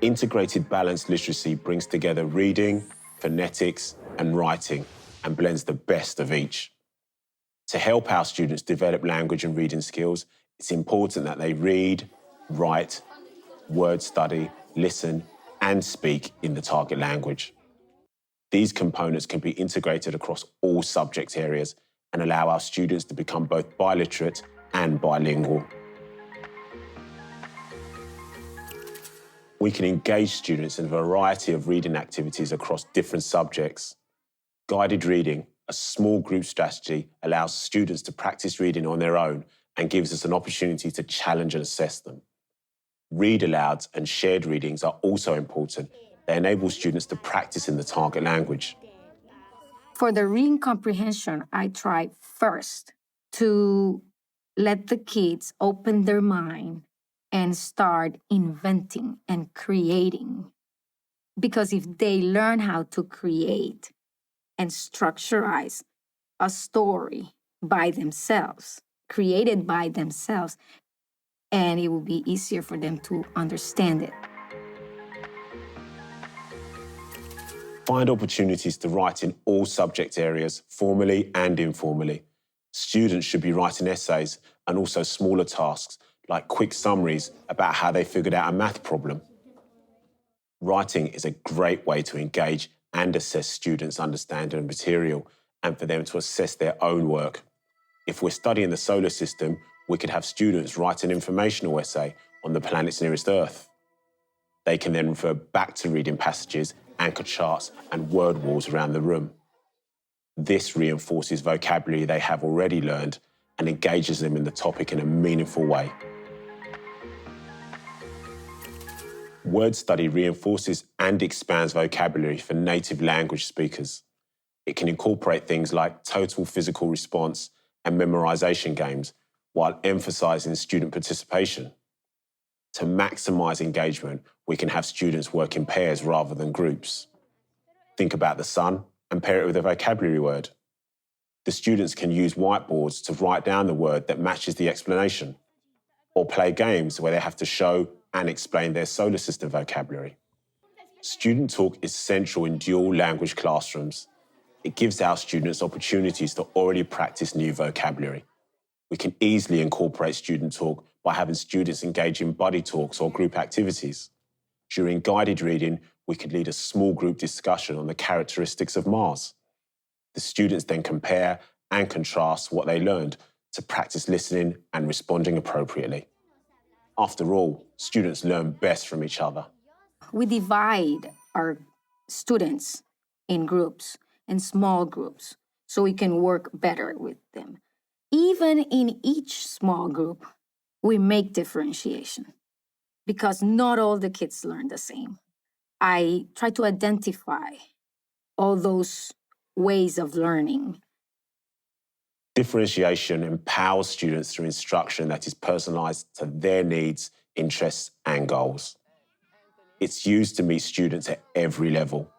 Integrated balanced literacy brings together reading, phonetics, and writing, and blends the best of each. To help our students develop language and reading skills, it's important that they read, write, word study, listen, and speak in the target language. These components can be integrated across all subject areas and allow our students to become both biliterate and bilingual. We can engage students in a variety of reading activities across different subjects. Guided reading, a small group strategy, allows students to practice reading on their own and gives us an opportunity to challenge and assess them. Read alouds and shared readings are also important. They enable students to practice in the target language. For the reading comprehension, I try first to let the kids open their mind and start inventing and creating. Because if they learn how to create and structurize a story by themselves, created by themselves, and it will be easier for them to understand it. Find opportunities to write in all subject areas, formally and informally. Students should be writing essays and also smaller tasks, like quick summaries about how they figured out a math problem. Writing is a great way to engage and assess students' understanding of material and for them to assess their own work. If we're studying the solar system, we could have students write an informational essay on the planets nearest Earth. They can then refer back to reading passages, anchor charts, and word walls around the room. This reinforces vocabulary they have already learned and engages them in the topic in a meaningful way. Word study reinforces and expands vocabulary for native language speakers. It can incorporate things like total physical response and memorization games while emphasizing student participation. To maximize engagement, we can have students work in pairs rather than groups. Think about the sun and pair it with a vocabulary word. The students can use whiteboards to write down the word that matches the explanation, or play games where they have to show and explain their solar system vocabulary. Student talk is central in dual language classrooms. It gives our students opportunities to already practice new vocabulary. We can easily incorporate student talk by having students engage in buddy talks or group activities. During guided reading, we could lead a small group discussion on the characteristics of Mars. The students then compare and contrast what they learned to practice listening and responding appropriately. After all, students learn best from each other. We divide our students in groups and small groups so we can work better with them. Even in each small group, we make differentiation because not all the kids learn the same. I try to identify all those ways of learning. Differentiation empowers students through instruction that is personalized to their needs, interests, and goals. It's used to meet students at every level.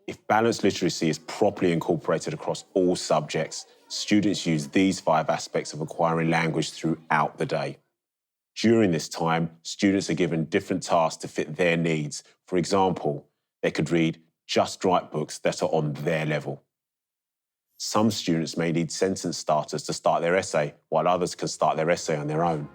If balanced literacy is properly incorporated across all subjects, students use these 5 aspects of acquiring language throughout the day. During this time, students are given different tasks to fit their needs. For example, they could read just right books that are on their level. Some students may need sentence starters to start their essay, while others can start their essay on their own.